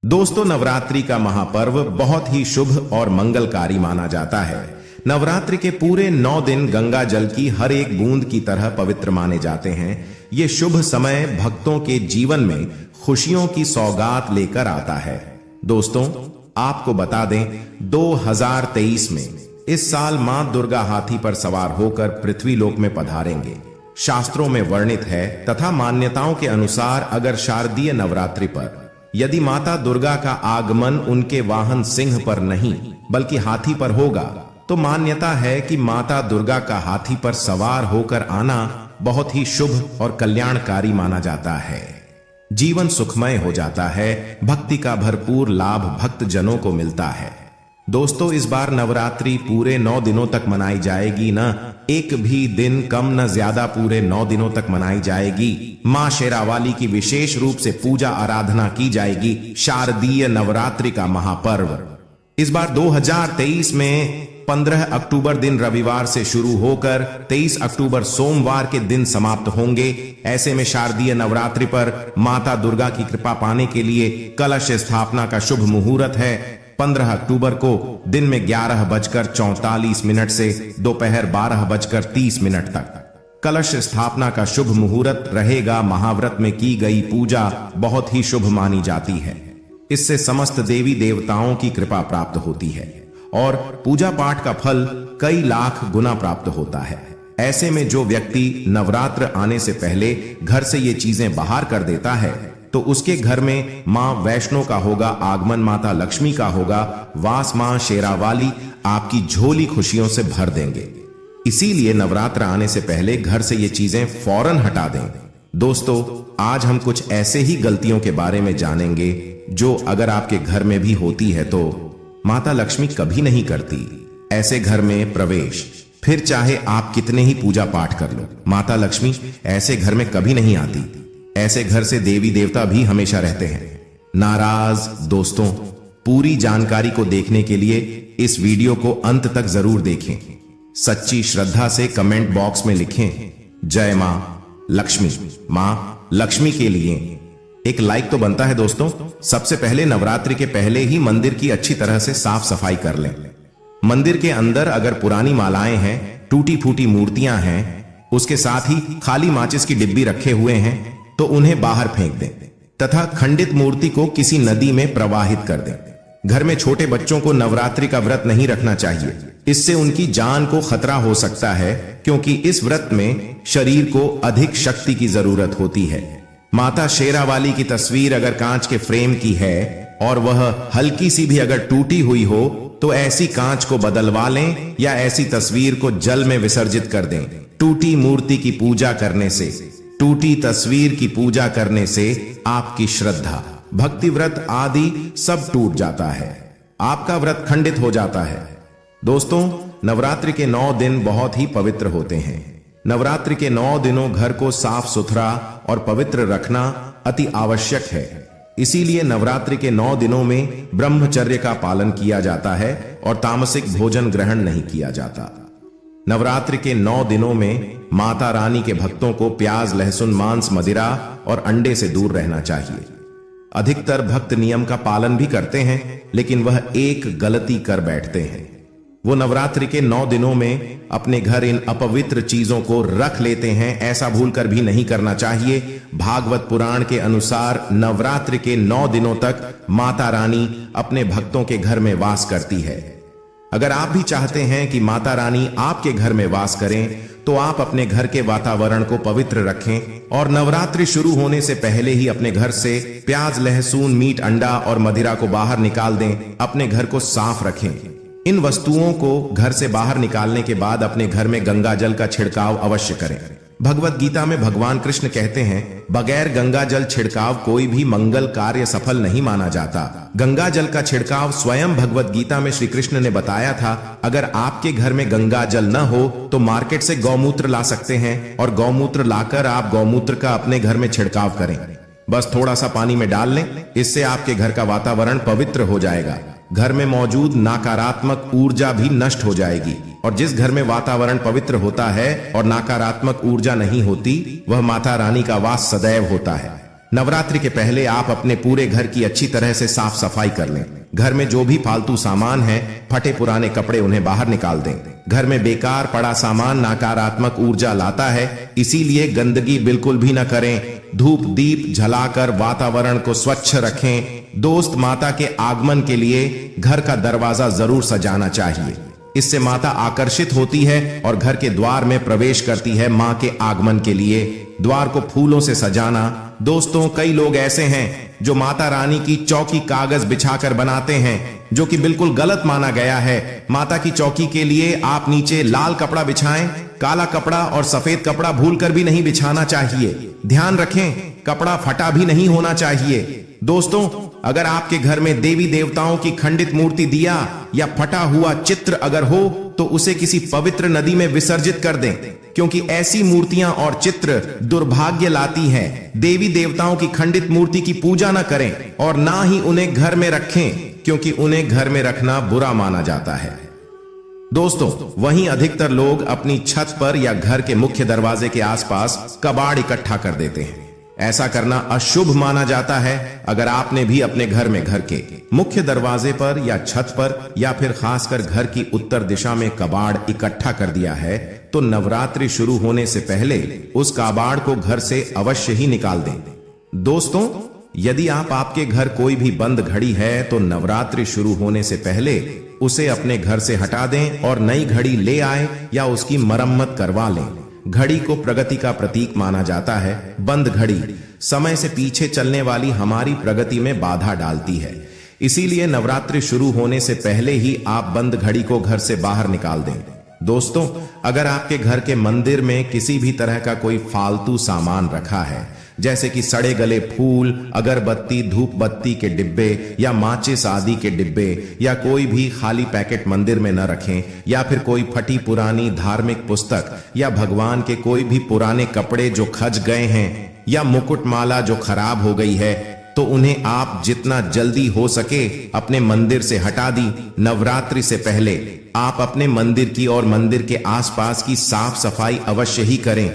दोस्तों, नवरात्रि का महापर्व बहुत ही शुभ और मंगलकारी माना जाता है। नवरात्रि के पूरे 9 दिन गंगा जल की हर एक बूंद की तरह पवित्र माने जाते हैं। ये शुभ समय भक्तों के जीवन में खुशियों की सौगात लेकर आता है। दोस्तों, आपको बता दें, 2023 में इस साल मां दुर्गा हाथी पर सवार होकर पृथ्वी लोक में पधारेंगे। शास्त्रों में वर्णित है तथा मान्यताओं के अनुसार अगर शारदीय नवरात्रि पर यदि माता दुर्गा का आगमन उनके वाहन सिंह पर नहीं बल्कि हाथी पर होगा, तो मान्यता है कि माता दुर्गा का हाथी पर सवार होकर आना बहुत ही शुभ और कल्याणकारी माना जाता है। जीवन सुखमय हो जाता है, भक्ति का भरपूर लाभ भक्त जनों को मिलता है। दोस्तों, इस बार नवरात्रि पूरे 9 दिनों तक मनाई जाएगी, न एक भी दिन कम न ज्यादा, पूरे 9 दिनों तक मनाई जाएगी। मां शेरावाली की विशेष रूप से पूजा आराधना की जाएगी। शारदीय नवरात्रि का महापर्व इस बार 2023 में 15 अक्टूबर दिन रविवार से शुरू होकर 23 अक्टूबर सोमवार के दिन समाप्त होंगे। ऐसे में शारदीय नवरात्रि पर माता दुर्गा की कृपा पाने के लिए कलश स्थापना का शुभ मुहूर्त है। 15 अक्टूबर को दिन में 11:44 से दोपहर 12:30 तक कलश स्थापना का शुभ मुहूर्त रहेगा। महाव्रत में की गई पूजा बहुत ही शुभ मानी जाती है। इससे समस्त देवी देवताओं की कृपा प्राप्त होती है और पूजा पाठ का फल कई लाख गुना प्राप्त होता है। ऐसे में जो व्यक्ति नवरात्र आने से पहले घर से ये चीजें बाहर कर देता है, तो उसके घर में मां वैष्णो का होगा आगमन, माता लक्ष्मी का होगा वास, मां शेरावाली आपकी झोली खुशियों से भर देंगे। इसीलिए नवरात्र आने से पहले घर से ये चीजें फौरन हटा दें। दोस्तों, आज हम कुछ ऐसे ही गलतियों के बारे में जानेंगे जो अगर आपके घर में भी होती है तो माता लक्ष्मी कभी नहीं करती ऐसे घर में प्रवेश। फिर चाहे आप कितने ही पूजा पाठ कर लो, माता लक्ष्मी ऐसे घर में कभी नहीं आती। ऐसे घर से देवी देवता भी हमेशा रहते हैं नाराज। दोस्तों, पूरी जानकारी को देखने के लिए इस वीडियो को अंत तक जरूर देखें। सच्ची श्रद्धा से कमेंट बॉक्स में लिखें जय मां लक्ष्मी। मां लक्ष्मी के लिए एक लाइक तो बनता है। दोस्तों, सबसे पहले नवरात्रि के पहले ही मंदिर की अच्छी तरह से साफ सफाई कर लें। मंदिर के अंदर अगर पुरानी मालाएं हैं, टूटी फूटी मूर्तियां हैं, उसके साथ ही खाली माचिस की डिब्बी रखे हुए हैं, तो उन्हें बाहर फेंक दें तथा खंडित मूर्ति को किसी नदी में प्रवाहित कर दें। घर में छोटे बच्चों को नवरात्रि का व्रत नहीं रखना चाहिए। इससे उनकी जान को खतरा हो सकता है, क्योंकि इस व्रत में शरीर को अधिक शक्ति की जरूरत होती है। माता शेरावाली की तस्वीर अगर कांच के फ्रेम की है और वह हल्की सी भी अगर टूटी हुई हो, तो ऐसी कांच को बदलवा लें या ऐसी तस्वीर को जल में विसर्जित कर दें। टूटी मूर्ति की पूजा करने से, टूटी तस्वीर की पूजा करने से आपकी श्रद्धा, भक्ति व्रत आदि सब टूट जाता है, आपका व्रत खंडित हो जाता है। दोस्तों, नवरात्रि के 9 दिन बहुत ही पवित्र होते हैं। नवरात्रि के 9 दिनों घर को साफ सुथरा और पवित्र रखना अति आवश्यक है। इसीलिए नवरात्रि के 9 दिनों में ब्रह्मचर्य का पालन किया जाता है और तामसिक भोजन ग्रहण नहीं किया जाता। नवरात्रि के 9 दिनों में माता रानी के भक्तों को प्याज, लहसुन, मांस, मदिरा और अंडे से दूर रहना चाहिए। अधिकतर भक्त नियम का पालन भी करते हैं, लेकिन वह एक गलती कर बैठते हैं। वो नवरात्रि के 9 दिनों में अपने घर इन अपवित्र चीजों को रख लेते हैं। ऐसा भूलकर भी नहीं करना चाहिए। भागवत पुराण के अनुसार नवरात्रि के 9 दिनों तक माता रानी अपने भक्तों के घर में वास करती है। अगर आप भी चाहते हैं कि माता रानी आपके घर में वास करें, तो आप अपने घर के वातावरण को पवित्र रखें और नवरात्रि शुरू होने से पहले ही अपने घर से प्याज, लहसुन, मीट, अंडा और मदिरा को बाहर निकाल दें। अपने घर को साफ रखें। इन वस्तुओं को घर से बाहर निकालने के बाद अपने घर में गंगा जल का छिड़काव अवश्य करें। भगवत गीता में भगवान कृष्ण कहते हैं, बगैर गंगा जल छिड़काव कोई भी मंगल कार्य सफल नहीं माना जाता। गंगा जल का छिड़काव स्वयं भगवत गीता में श्री कृष्ण ने बताया था। अगर आपके घर में गंगा जल न हो तो मार्केट से गौमूत्र ला सकते हैं और गौमूत्र लाकर आप गौमूत्र का अपने घर में छिड़काव करें। बस थोड़ा सा पानी में डाल लें, इससे आपके घर का वातावरण पवित्र हो जाएगा। घर में मौजूद नकारात्मक ऊर्जा भी नष्ट हो जाएगी और जिस घर में वातावरण पवित्र होता है और नकारात्मक ऊर्जा नहीं होती, वह माता रानी का वास सदैव होता है। नवरात्रि के पहले आप अपने पूरे घर की अच्छी तरह से साफ सफाई कर लें। घर में जो भी फालतू सामान है, फटे पुराने कपड़े, उन्हें बाहर निकाल दें। घर में बेकार पड़ा सामान नकारात्मक ऊर्जा लाता है, इसीलिए गंदगी बिल्कुल भी न करें। धूप दीप जलाकर वातावरण को स्वच्छ रखें। दोस्त, माता के आगमन के लिए घर का दरवाजा जरूर सजाना चाहिए। इससे माता आकर्षित होती है और घर के द्वार में प्रवेश करती है। मां के आगमन के लिए द्वार को फूलों से सजाना। दोस्तों, कई लोग ऐसे हैं जो माता रानी की चौकी कागज बिछाकर बनाते हैं, जो कि बिल्कुल गलत माना गया है। माता की चौकी के लिए आप नीचे लाल कपड़ा बिछाएं। काला कपड़ा और सफेद कपड़ा भूलकर भी नहीं बिछाना चाहिए। ध्यान रखें, कपड़ा फटा भी नहीं होना चाहिए। दोस्तों, अगर आपके घर में देवी देवताओं की खंडित मूर्ति, दिया या फटा हुआ चित्र अगर हो, तो उसे किसी पवित्र नदी में विसर्जित कर दें, क्योंकि ऐसी मूर्तियां और चित्र दुर्भाग्य लाती हैं। देवी देवताओं की खंडित मूर्ति की पूजा न करें और ना ही उन्हें घर में रखें, क्योंकि उन्हें घर में रखना बुरा माना जाता है। दोस्तों, वहीं अधिकतर लोग अपनी छत पर या घर के मुख्य दरवाजे के आसपास कबाड़ इकट्ठा कर देते हैं। ऐसा करना अशुभ माना जाता है। अगर आपने भी अपने घर में घर के मुख्य दरवाजे पर या छत पर या फिर खासकर घर की उत्तर दिशा में कबाड़ इकट्ठा कर दिया है, तो नवरात्रि शुरू होने से पहले उस कबाड़ को घर से अवश्य ही निकाल दें। दोस्तों, यदि आपके घर कोई भी बंद घड़ी है, तो नवरात्रि शुरू होने से पहले उसे अपने घर से हटा दें और नई घड़ी ले आए या उसकी मरम्मत करवा लें। घड़ी को प्रगति का प्रतीक माना जाता है। बंद घड़ी समय से पीछे चलने वाली हमारी प्रगति में बाधा डालती है। इसीलिए नवरात्रि शुरू होने से पहले ही आप बंद घड़ी को घर से बाहर निकाल दें। दोस्तों, अगर आपके घर के मंदिर में किसी भी तरह का कोई फालतू सामान रखा है, जैसे कि सड़े गले फूल, अगरबत्ती, धूप बत्ती के डिब्बे या माचिस आदि के डिब्बे, या कोई भी खाली पैकेट मंदिर में न रखें, या फिर कोई फटी पुरानी धार्मिक पुस्तक या भगवान के कोई भी पुराने कपड़े जो खज गए हैं, या मुकुटमाला जो खराब हो गई है, तो उन्हें आप जितना जल्दी हो सके अपने मंदिर से हटा दी। नवरात्रि से पहले आप अपने मंदिर की और मंदिर के आसपास की साफ सफाई अवश्य ही करें,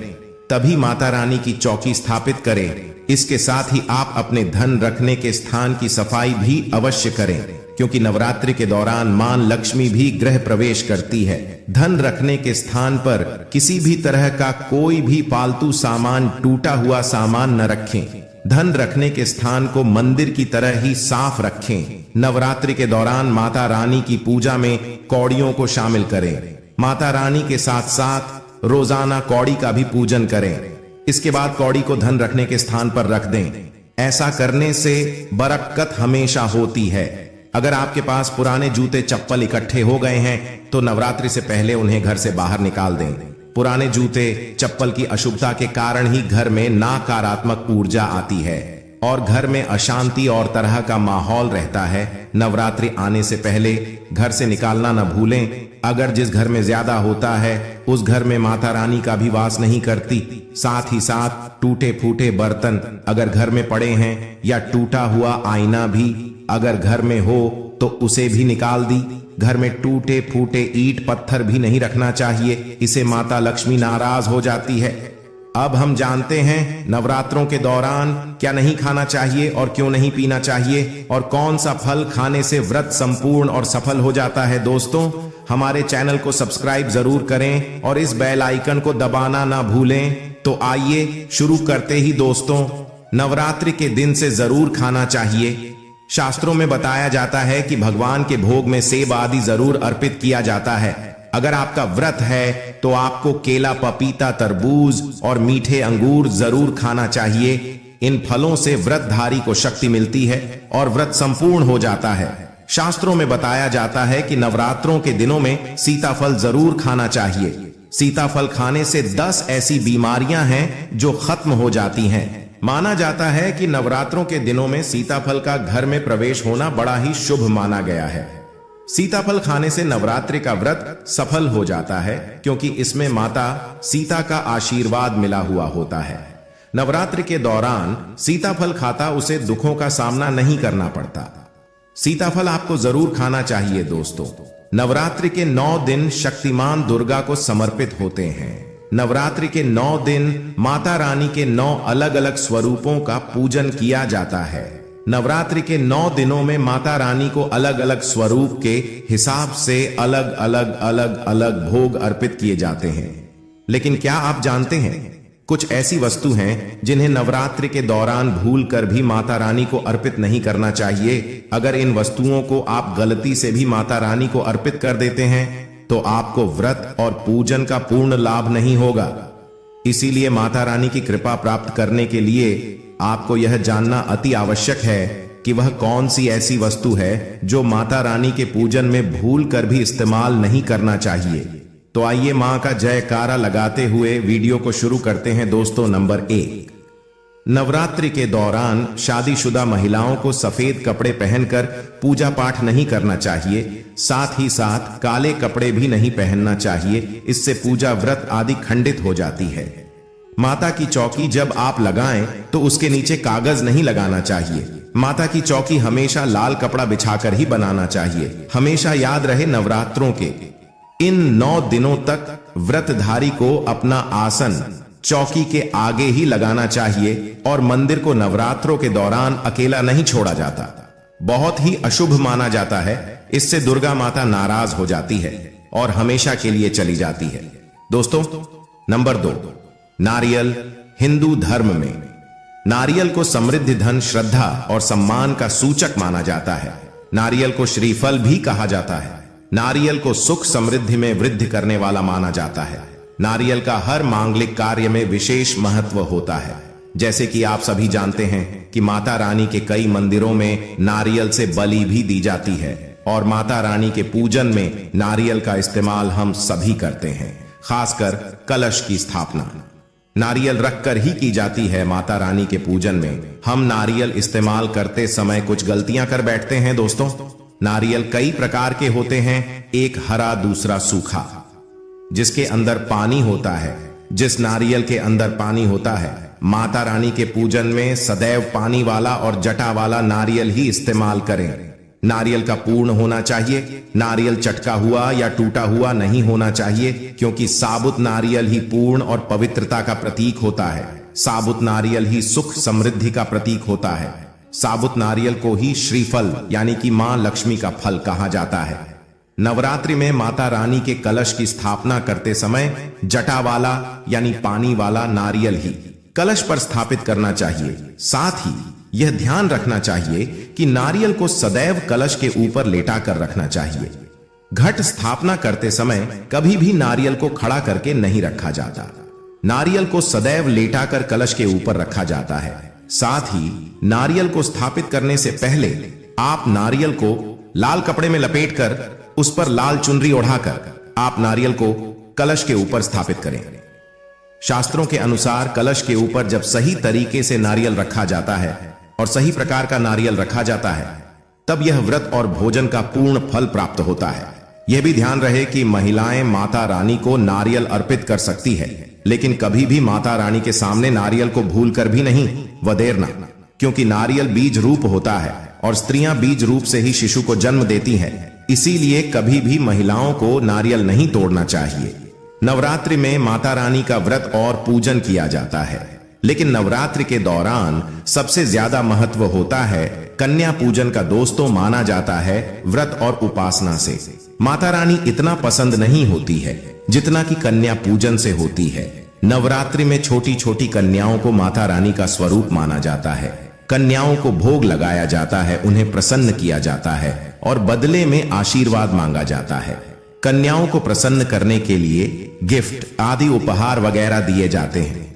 तभी माता रानी की चौकी स्थापित करें। इसके साथ ही आप अपने धन रखने के स्थान की सफाई भी अवश्य करें, क्योंकि नवरात्रि के दौरान मां लक्ष्मी भी गृह प्रवेश करती है। धन रखने के स्थान पर किसी भी तरह का कोई भी फालतू सामान, टूटा हुआ सामान न रखें। धन रखने के स्थान को मंदिर की तरह ही साफ रखें। नवरात्रि के दौरान माता रानी की पूजा में कौड़ियों को शामिल करें। माता रानी के साथ साथ रोजाना कौड़ी का भी पूजन करें। इसके बाद कौड़ी को धन रखने के स्थान पर रख दें। ऐसा करने से बरकत हमेशा होती है। अगर आपके पास पुराने जूते चप्पल इकट्ठे हो गए हैं, तो नवरात्रि से पहले उन्हें घर से बाहर निकाल दें। पुराने जूते चप्पल की अशुभता के कारण ही घर में नकारात्मक ऊर्जा आती है और घर में अशांति और तरह का माहौल रहता है। नवरात्रि आने से पहले घर से निकालना न भूलें। अगर जिस घर में ज्यादा होता है, उस घर में माता रानी का भी वास नहीं करती। साथ ही साथ टूटे फूटे बर्तन अगर घर में पड़े हैं, या टूटा हुआ आईना भी अगर घर में हो, तो उसे भी निकाल दी। घर में टूटे फूटे ईंट पत्थर भी नहीं रखना चाहिए, इसे माता लक्ष्मी नाराज हो जाती है। अब हम जानते हैं नवरात्रों के दौरान क्या नहीं खाना चाहिए और क्यों नहीं पीना चाहिए, और कौन सा फल खाने से व्रत संपूर्ण और सफल हो जाता है। दोस्तों, हमारे चैनल को सब्सक्राइब जरूर करें और इस बेल आइकन को दबाना ना भूलें। तो आइए शुरू करते ही। दोस्तों, नवरात्रि के दिन से जरूर खाना चाहिए। शास्त्रों में बताया जाता है कि भगवान के भोग में सेब आदि जरूर अर्पित किया जाता है। अगर आपका व्रत है, तो आपको केला, पपीता, तरबूज और मीठे अंगूर जरूर खाना चाहिए। इन फलों से व्रतधारी को शक्ति मिलती है और व्रत संपूर्ण हो जाता है। शास्त्रों में बताया जाता है कि नवरात्रों के दिनों में सीताफल जरूर खाना चाहिए। सीताफल खाने से 10 ऐसी बीमारियां हैं जो खत्म हो जाती हैं। माना जाता है कि नवरात्रों के दिनों में सीताफल का घर में प्रवेश होना बड़ा ही शुभ माना गया है। सीताफल खाने से नवरात्रि का व्रत सफल हो जाता है, क्योंकि इसमें माता सीता का आशीर्वाद मिला हुआ होता है। नवरात्रि के दौरान सीताफल खाता उसे दुखों का सामना नहीं करना पड़ता। सीताफल आपको जरूर खाना चाहिए। दोस्तों, नवरात्रि के 9 दिन शक्तिमान दुर्गा को समर्पित होते हैं। नवरात्रि के 9 दिन माता रानी के 9 अलग अलग स्वरूपों का पूजन किया जाता है। नवरात्रि के 9 दिनों में माता रानी को अलग अलग स्वरूप के हिसाब से अलग अलग भोग अर्पित किए जाते हैं। लेकिन क्या आप जानते हैं, कुछ ऐसी वस्तु हैं जिन्हें नवरात्रि के दौरान भूल कर भी माता रानी को अर्पित नहीं करना चाहिए। अगर इन वस्तुओं को आप गलती से भी माता रानी को अर्पित कर देते हैं तो आपको व्रत और पूजन का पूर्ण लाभ नहीं होगा। इसीलिए माता रानी की कृपा प्राप्त करने के लिए आपको यह जानना अति आवश्यक है कि वह कौन सी ऐसी वस्तु है जो माता रानी के पूजन में भूल कर भी इस्तेमाल नहीं करना चाहिए। तो आइए मां का जयकारा लगाते हुए वीडियो को शुरू करते हैं दोस्तों। नंबर 1, नवरात्रि के दौरान शादीशुदा महिलाओं को सफेद कपड़े पहनकर पूजा पाठ नहीं करना चाहिए। साथ ही साथ काले कपड़े भी नहीं पहनना चाहिए, इससे पूजा व्रत आदि खंडित हो जाती है। माता की चौकी जब आप लगाएं तो उसके नीचे कागज नहीं लगाना चाहिए। माता की चौकी हमेशा लाल कपड़ा बिछाकर ही बनाना चाहिए। हमेशा याद रहे, नवरात्रों के इन 9 दिनों तक व्रतधारी को अपना आसन चौकी के आगे ही लगाना चाहिए और मंदिर को नवरात्रों के दौरान अकेला नहीं छोड़ा जाता। बहुत ही अशुभ माना जाता है। इससे दुर्गा माता नाराज हो जाती है और हमेशा के लिए चली जाती है। दोस्तों, नंबर 2, नारियल। हिंदू धर्म में नारियल को समृद्धि, धन, श्रद्धा और सम्मान का सूचक माना जाता है। नारियल को श्रीफल भी कहा जाता है। नारियल को सुख समृद्धि में वृद्धि करने वाला माना जाता है। नारियल का हर मांगलिक कार्य में विशेष महत्व होता है। जैसे कि आप सभी जानते हैं कि माता रानी के कई मंदिरों में नारियल से बलि भी दी जाती है और माता रानी के पूजन में नारियल का इस्तेमाल हम सभी करते हैं। खासकर कलश की स्थापना नारियल रखकर ही की जाती है। माता रानी के पूजन में हम नारियल इस्तेमाल करते समय कुछ गलतियां कर बैठते हैं दोस्तों। नारियल कई प्रकार के होते हैं, एक हरा, दूसरा सूखा, जिसके अंदर पानी होता है। जिस नारियल के अंदर पानी होता है, माता रानी के पूजन में सदैव पानी वाला और जटा वाला नारियल ही इस्तेमाल करें। नारियल का पूर्ण होना चाहिए। नारियल चटका हुआ या टूटा हुआ नहीं होना चाहिए, क्योंकि साबुत नारियल ही पूर्ण और पवित्रता का प्रतीक होता है। साबुत नारियल ही सुख समृद्धि का प्रतीक होता है। साबुत नारियल को ही श्रीफल यानी कि मां लक्ष्मी का फल कहा जाता है। नवरात्रि में माता रानी के कलश की स्थापना करते समय जटा वाला यानी पानी वाला नारियल ही कलश पर स्थापित करना चाहिए। साथ ही यह ध्यान रखना चाहिए कि नारियल को सदैव कलश के ऊपर लेटा कर रखना चाहिए। घट स्थापना करते समय कभी भी नारियल को खड़ा करके नहीं रखा जाता। नारियल को सदैव लेटा कर कलश के ऊपर रखा जाता है। साथ ही नारियल को स्थापित करने से पहले आप नारियल को लाल कपड़े में लपेटकर उस पर लाल चुनरी ओढ़ाकर आप नारियल को कलश के ऊपर स्थापित करें। शास्त्रों के अनुसार कलश के ऊपर जब सही तरीके से नारियल रखा जाता है और सही प्रकार का नारियल रखा जाता है, तब यह व्रत और भोजन का पूर्ण फल प्राप्त होता है। यह भी ध्यान रहे कि महिलाएं माता रानी को नारियल अर्पित कर सकती है, लेकिन कभी भी माता रानी के सामने नारियल को भूलकर भी नहीं वदेरना, क्योंकि नारियल बीज रूप होता है और स्त्रियां बीज रूप से ही शिशु को जन्म देती हैं। इसीलिए कभी भी महिलाओं को नारियल नहीं तोड़ना चाहिए। नवरात्रि में माता रानी का व्रत और पूजन किया जाता है, लेकिन नवरात्रि के दौरान सबसे ज्यादा महत्व होता है कन्या पूजन का। दोस्तों, माना जाता है व्रत और उपासना से माता रानी इतना पसंद नहीं होती है जितना कि कन्या पूजन से होती है। नवरात्रि में छोटी छोटी कन्याओं को माता रानी का स्वरूप माना जाता है। कन्याओं को भोग लगाया जाता है, उन्हें प्रसन्न किया जाता है और बदले में आशीर्वाद मांगा जाता है। कन्याओं को प्रसन्न करने के लिए गिफ्ट आदि उपहार वगैरह दिए जाते हैं।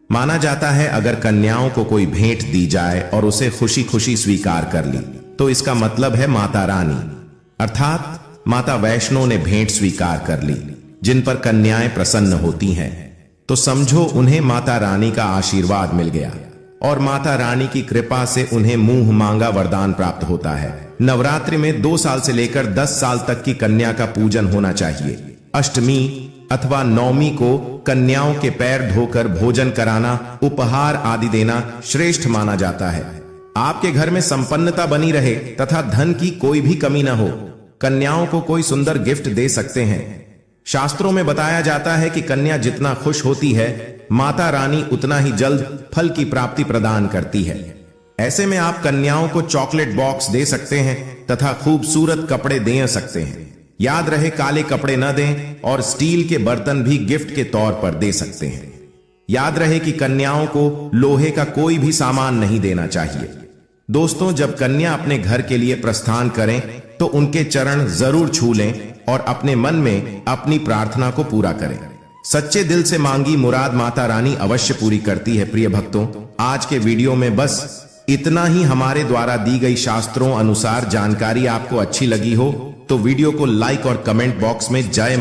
माना जाता है अगर कन्याओं को कोई भेंट दी जाए और उसे खुशी खुशी स्वीकार कर ली तो इसका मतलब है माता रानी अर्थात माता वैष्णो ने भेंट स्वीकार कर ली। जिन पर कन्याएं प्रसन्न होती हैं तो समझो उन्हें माता रानी का आशीर्वाद मिल गया और माता रानी की कृपा से उन्हें मुंह मांगा वरदान प्राप्त होता है। नवरात्रि में 2 साल से लेकर 10 साल तक की कन्या का पूजन होना चाहिए। अष्टमी अथवा नवमी को कन्याओं के पैर धोकर भोजन कराना, उपहार आदि देना श्रेष्ठ माना जाता है। आपके घर में संपन्नता बनी रहे तथा धन की कोई भी कमी न हो, कन्याओं को कोई सुंदर गिफ्ट दे सकते हैं। शास्त्रों में बताया जाता है कि कन्या जितना खुश होती है, माता रानी उतना ही जल्द फल की प्राप्ति प्रदान करती है। ऐसे में आप कन्याओं को चॉकलेट बॉक्स दे सकते हैं तथा खूबसूरत कपड़े दे सकते हैं। याद रहे, काले कपड़े न दें और स्टील के बर्तन भी गिफ्ट के तौर पर दे सकते हैं। याद रहे कि कन्याओं को लोहे का कोई भी सामान नहीं देना चाहिए। दोस्तों, जब कन्या अपने घर के लिए प्रस्थान करें तो उनके चरण जरूर छू लें और अपने मन में अपनी प्रार्थना को पूरा करें। सच्चे दिल से मांगी मुराद माता रानी अवश्य पूरी करती है। प्रिय भक्तों, आज के वीडियो में बस इतना ही। हमारे द्वारा दी गई शास्त्रों अनुसार जानकारी आपको अच्छी लगी हो तो वीडियो को लाइक और कमेंट बॉक्स में जय